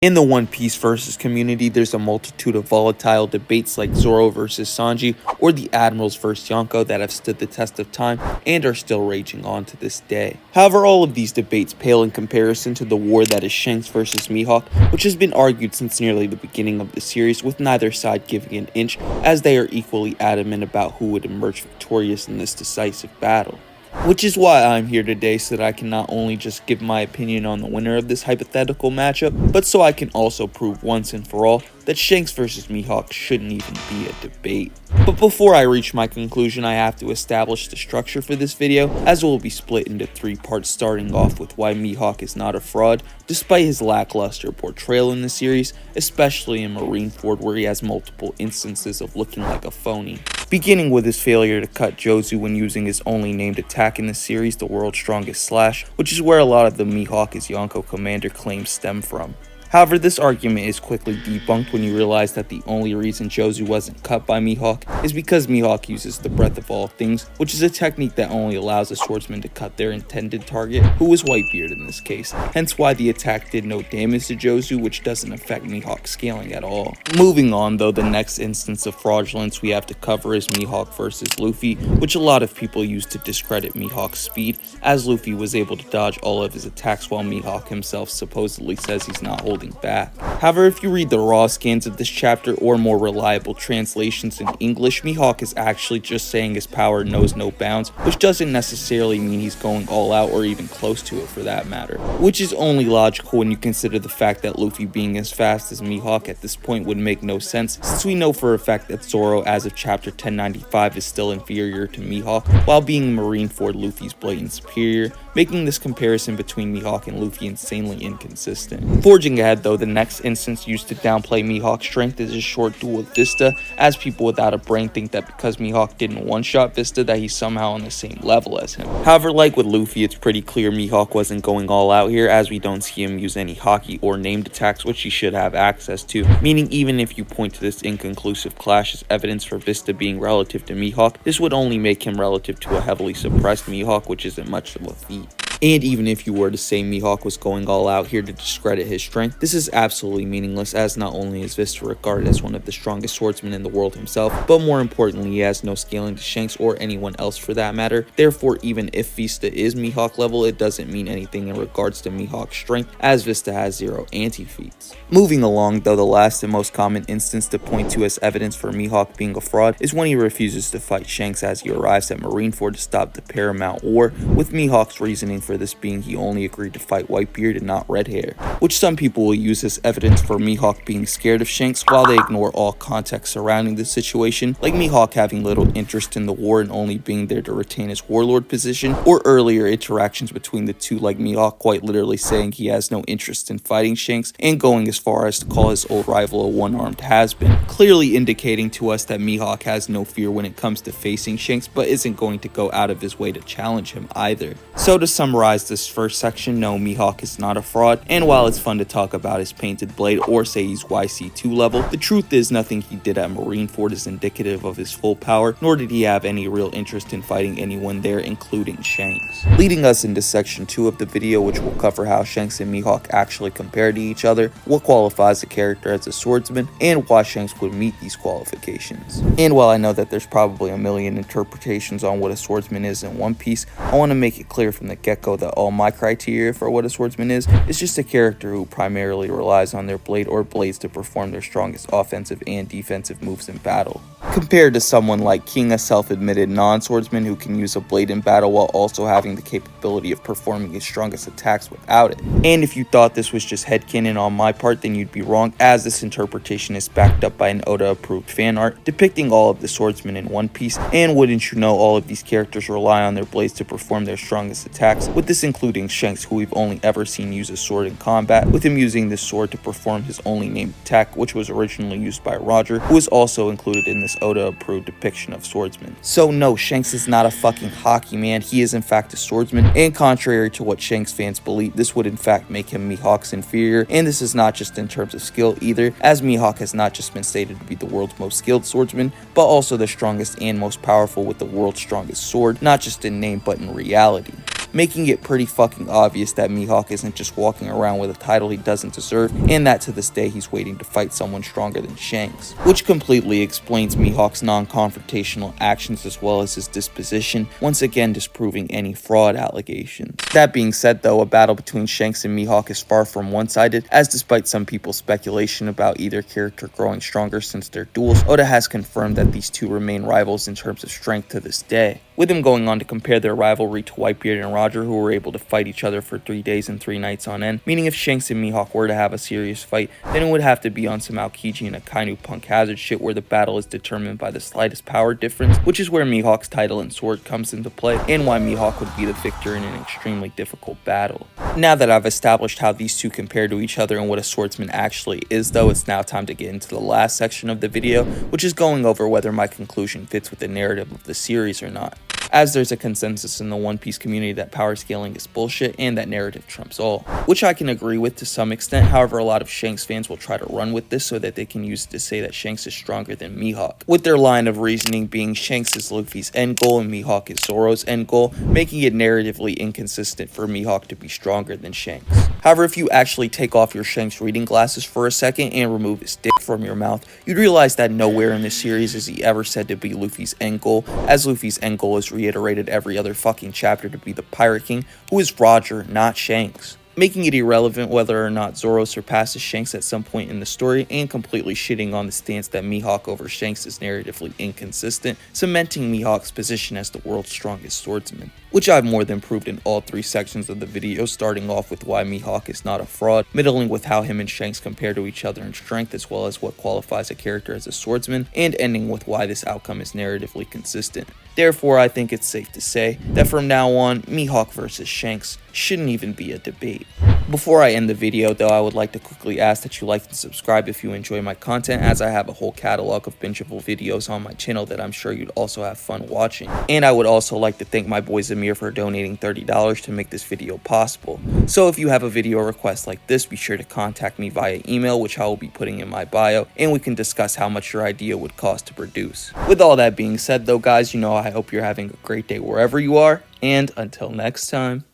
In the One Piece versus community, there's a multitude of volatile debates like Zoro versus Sanji or the Admirals versus Yonko that have stood the test of time and are still raging on to this day. However, all of these debates pale in comparison to the war that is Shanks versus Mihawk, which has been argued since nearly the beginning of the series, with neither side giving an inch, as they are equally adamant about who would emerge victorious in this decisive battle. Which is why I'm here today, so that I can not only just give my opinion on the winner of this hypothetical matchup, but so I can also prove once and for all that Shanks vs. Mihawk shouldn't even be a debate. But before I reach my conclusion, I have to establish the structure for this video, as it will be split into 3 parts, starting off with why Mihawk is not a fraud, despite his lackluster portrayal in the series, especially in Marineford, where he has multiple instances of looking like a phony. Beginning with his failure to cut Jozu when using his only named attack in the series, the world's strongest slash, which is where a lot of the Mihawk is Yonko commander claims stem from. However, this argument is quickly debunked when you realize that the only reason Jozu wasn't cut by Mihawk is because Mihawk uses the Breath of All Things, which is a technique that only allows a swordsman to cut their intended target, who was Whitebeard in this case, hence why the attack did no damage to Jozu, which doesn't affect Mihawk's scaling at all. Moving on though, the next instance of fraudulence we have to cover is Mihawk versus Luffy, which a lot of people use to discredit Mihawk's speed, as Luffy was able to dodge all of his attacks while Mihawk himself supposedly says he's not holding back. However, if you read the raw scans of this chapter or more reliable translations in English, Mihawk is actually just saying his power knows no bounds, which doesn't necessarily mean he's going all out or even close to it for that matter. Which is only logical when you consider the fact that Luffy being as fast as Mihawk at this point would make no sense, since we know for a fact that Zoro as of chapter 1095 is still inferior to Mihawk, while being Marineford Luffy's blatant superior, making this comparison between Mihawk and Luffy insanely inconsistent. Forging ahead though, the next instance used to downplay Mihawk's strength is his short duel with Vista, as people without a brain think that because Mihawk didn't one-shot Vista that he's somehow on the same level as him. However, like with Luffy, it's pretty clear Mihawk wasn't going all out here, as we don't see him use any haki or named attacks, which he should have access to, meaning even if you point to this inconclusive clash as evidence for Vista being relative to Mihawk, this would only make him relative to a heavily suppressed Mihawk, which isn't much of a feat. And even if you were to say Mihawk was going all out here to discredit his strength, this is absolutely meaningless, as not only is Vista regarded as one of the strongest swordsmen in the world himself, but more importantly he has no scaling to Shanks or anyone else for that matter. Therefore, even if Vista is Mihawk level, it doesn't mean anything in regards to Mihawk's strength, as Vista has 0 anti-feats. Moving along though, the last and most common instance to point to as evidence for Mihawk being a fraud is when he refuses to fight Shanks as he arrives at Marineford to stop the Paramount War, with Mihawk's reasoning for this being he only agreed to fight Whitebeard and not Red Hair, which some people will use as evidence for Mihawk being scared of Shanks, while they ignore all context surrounding the situation, like Mihawk having little interest in the war and only being there to retain his warlord position, or earlier interactions between the two, like Mihawk quite literally saying he has no interest in fighting Shanks and going as far as to call his old rival a one-armed has-been, clearly indicating to us that Mihawk has no fear when it comes to facing Shanks, but isn't going to go out of his way to challenge him either. So to summarize this first section, no, Mihawk is not a fraud, and while it's fun to talk about his painted blade or say he's YC2 level, the truth is nothing he did at Marineford is indicative of his full power, nor did he have any real interest in fighting anyone there, including Shanks. Leading us into section 2 of the video, which will cover how Shanks and Mihawk actually compare to each other, what qualifies a character as a swordsman, and why Shanks would meet these qualifications. And while I know that there's probably a million interpretations on what a swordsman is in One Piece, I want to make it clear from the get-go that all my criteria for what a swordsman is just a character who primarily relies on their blade or blades to perform their strongest offensive and defensive moves in battle, compared to someone like King, a self-admitted non-swordsman who can use a blade in battle while also having the capability of performing his strongest attacks without it. And if you thought this was just headcanon on my part, then you'd be wrong, as this interpretation is backed up by an Oda-approved fan art depicting all of the swordsmen in One Piece, and wouldn't you know, all of these characters rely on their blades to perform their strongest attacks, with this including Shanks, who we've only ever seen use a sword in combat, with him using this sword to perform his only named attack, which was originally used by Roger, who is also included in this Oda-approved depiction of swordsmen. So no, Shanks is not a fucking hockey man, he is in fact a swordsman, and contrary to what Shanks fans believe, this would in fact make him Mihawk's inferior, and this is not just in terms of skill either, as Mihawk has not just been stated to be the world's most skilled swordsman, but also the strongest and most powerful with the world's strongest sword, not just in name but in reality. making it pretty fucking obvious that Mihawk isn't just walking around with a title he doesn't deserve, and that to this day he's waiting to fight someone stronger than Shanks, which completely explains Mihawk's non-confrontational actions as well as his disposition, once again disproving any fraud allegations. That being said though, a battle between Shanks and Mihawk is far from one-sided, as despite some people's speculation about either character growing stronger since their duels, Oda has confirmed that these two remain rivals in terms of strength to this day, with him going on to compare their rivalry to Whitebeard and Roger, who were able to fight each other for 3 days and 3 nights on end, meaning if Shanks and Mihawk were to have a serious fight, then it would have to be on some Aokiji and Akainu Punk Hazard shit where the battle is determined by the slightest power difference, which is where Mihawk's title and sword comes into play, and why Mihawk would be the victor in an extremely difficult battle. Now that I've established how these two compare to each other and what a swordsman actually is though, it's now time to get into the last section of the video, which is going over whether my conclusion fits with the narrative of the series or not, as there's a consensus in the One Piece community that power scaling is bullshit and that narrative trumps all, which I can agree with to some extent. However, a lot of Shanks fans will try to run with this so that they can use it to say that Shanks is stronger than Mihawk, with their line of reasoning being Shanks is Luffy's end goal and Mihawk is Zoro's end goal, making it narratively inconsistent for Mihawk to be stronger than Shanks. However, if you actually take off your Shanks reading glasses for a second and remove his dick from your mouth, you'd realize that nowhere in this series is he ever said to be Luffy's end goal, as Luffy's end goal is reiterated every other fucking chapter to be the Pirate King, who is Roger, not Shanks, making it irrelevant whether or not Zoro surpasses Shanks at some point in the story, and completely shitting on the stance that Mihawk over Shanks is narratively inconsistent, cementing Mihawk's position as the world's strongest swordsman, which I've more than proved in all 3 sections of the video, starting off with why Mihawk is not a fraud, middling with how him and Shanks compare to each other in strength as well as what qualifies a character as a swordsman, and ending with why this outcome is narratively consistent. Therefore, I think it's safe to say that from now on, Mihawk versus Shanks shouldn't even be a debate. Before I end the video though, I would like to quickly ask that you like and subscribe if you enjoy my content, as I have a whole catalog of bingeable videos on my channel that I'm sure you'd also have fun watching. And I would also like to thank my boy Zamir for donating $30 to make this video possible. So if you have a video request like this, be sure to contact me via email, which I will be putting in my bio, and we can discuss how much your idea would cost to produce. With all that being said though guys, I hope you're having a great day wherever you are, and until next time.